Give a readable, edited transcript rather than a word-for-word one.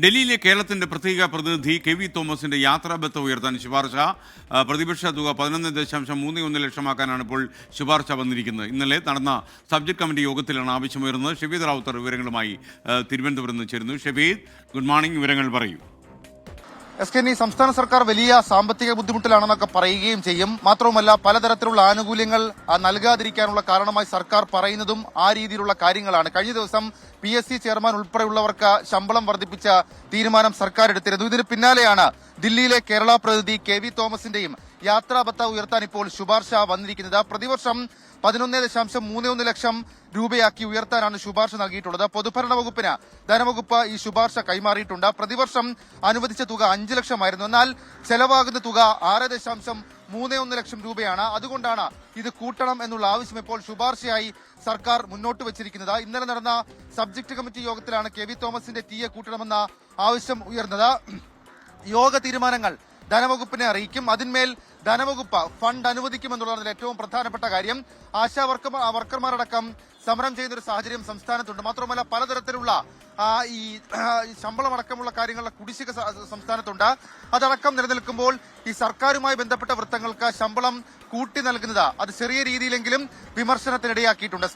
ഡൽഹിയിലെ കേരളത്തിന്റെ പ്രത്യേക പ്രതിനിധി കെ വി തോമസിന്റെ യാത്രാബത്ത ഉയർത്താൻ ശുപാർശ പ്രതിപക്ഷ തുക 11.31 ലക്ഷമാക്കാനാണ് ഇപ്പോൾ ശുപാർശ വന്നിരിക്കുന്നത്. ഇന്നലെ നടന്ന സബ്ജക്ട് കമ്മിറ്റി യോഗത്തിലാണ് ആവശ്യമുയർന്നത്. ഷെഫീദ് റാവുത്തർ വിവരങ്ങളുമായി തിരുവനന്തപുരത്ത് നിന്ന് ചേരുന്നു. Shefeed, good morning. വിവരങ്ങൾ പറയൂ. സംസ്ഥാന സർക്കാർ വലിയ സാമ്പത്തിക ബുദ്ധിമുട്ടിലാണെന്നൊക്കെ പറയുകയും ചെയ്യും. മാത്രവുമല്ല, പലതരത്തിലുള്ള ആനുകൂല്യങ്ങൾ നൽകാതിരിക്കാനുള്ള കാരണമായി സർക്കാർ പറയുന്നതും ആ രീതിയിലുള്ള കാര്യങ്ങളാണ്. കഴിഞ്ഞ ദിവസം PSC ചെയർമാൻ ഉൾപ്പെടെയുള്ളവർക്ക് ശമ്പളം വർദ്ധിപ്പിച്ച തീരുമാനം സർക്കാർ എടുത്തിരുന്നു. ഇതിന് പിന്നാലെയാണ് ദില്ലിയിലെ കേരള പ്രതിനിധി കെ വി തോമസിന്റെയും യാത്രാബത്ത ഉയർത്താൻ ഇപ്പോൾ ശുപാർശ വന്നിരിക്കുന്നത്. പ്രതിവർഷം 11.31 ലക്ഷം രൂപയാക്കി ഉയർത്താനാണ് ശുപാർശ നൽകിയിട്ടുള്ളത്. പൊതുഭരണ വകുപ്പിന് ധനവകുപ്പ് ഈ ശുപാർശ കൈമാറിയിട്ടുണ്ട്. പ്രതിവർഷം അനുവദിച്ച തുക 5 ലക്ഷമായിരുന്നു. എന്നാൽ ചെലവാകുന്ന തുക 6.31 ലക്ഷം രൂപയാണ്. അതുകൊണ്ടാണ് ഇത് കൂട്ടണം എന്നുള്ള ആവശ്യം ഇപ്പോൾ ശുപാർശയായി സർക്കാർ മുന്നോട്ട് വച്ചിരിക്കുന്നത്. ഇന്നലെ നടന്ന സബ്ജക്ട് കമ്മിറ്റി യോഗത്തിലാണ് കെ വി തോമസിന്റെ ടിഎ കൂട്ടണമെന്ന ആവശ്യം ഉയർന്നത്. യോഗ തീരുമാനങ്ങൾ ധനവകുപ്പിനെ അറിയിക്കും. അതിന്മേൽ ധനവകുപ്പ് ഫണ്ട് അനുവദിക്കുമെന്നുള്ളതാണ് ഏറ്റവും പ്രധാനപ്പെട്ട കാര്യം. ആശാ വർക്കർമാരടക്കം സമരം ചെയ്യുന്നൊരു സാഹചര്യം സംസ്ഥാനത്തുണ്ട്. മാത്രമല്ല, പലതരത്തിലുള്ള ഈ ശമ്പളം അടക്കമുള്ള കാര്യങ്ങളുടെ കുടിശ്ശിക സംസ്ഥാനത്തുണ്ട്. അതടക്കം നിലനിൽക്കുമ്പോൾ ഈ സർക്കാരുമായി ബന്ധപ്പെട്ട വൃത്തങ്ങൾക്ക് ശമ്പളം കൂട്ടി നൽകുന്നത് അത് ചെറിയ രീതിയിലെങ്കിലും വിമർശനത്തിനിടയാക്കിയിട്ടുണ്ട്.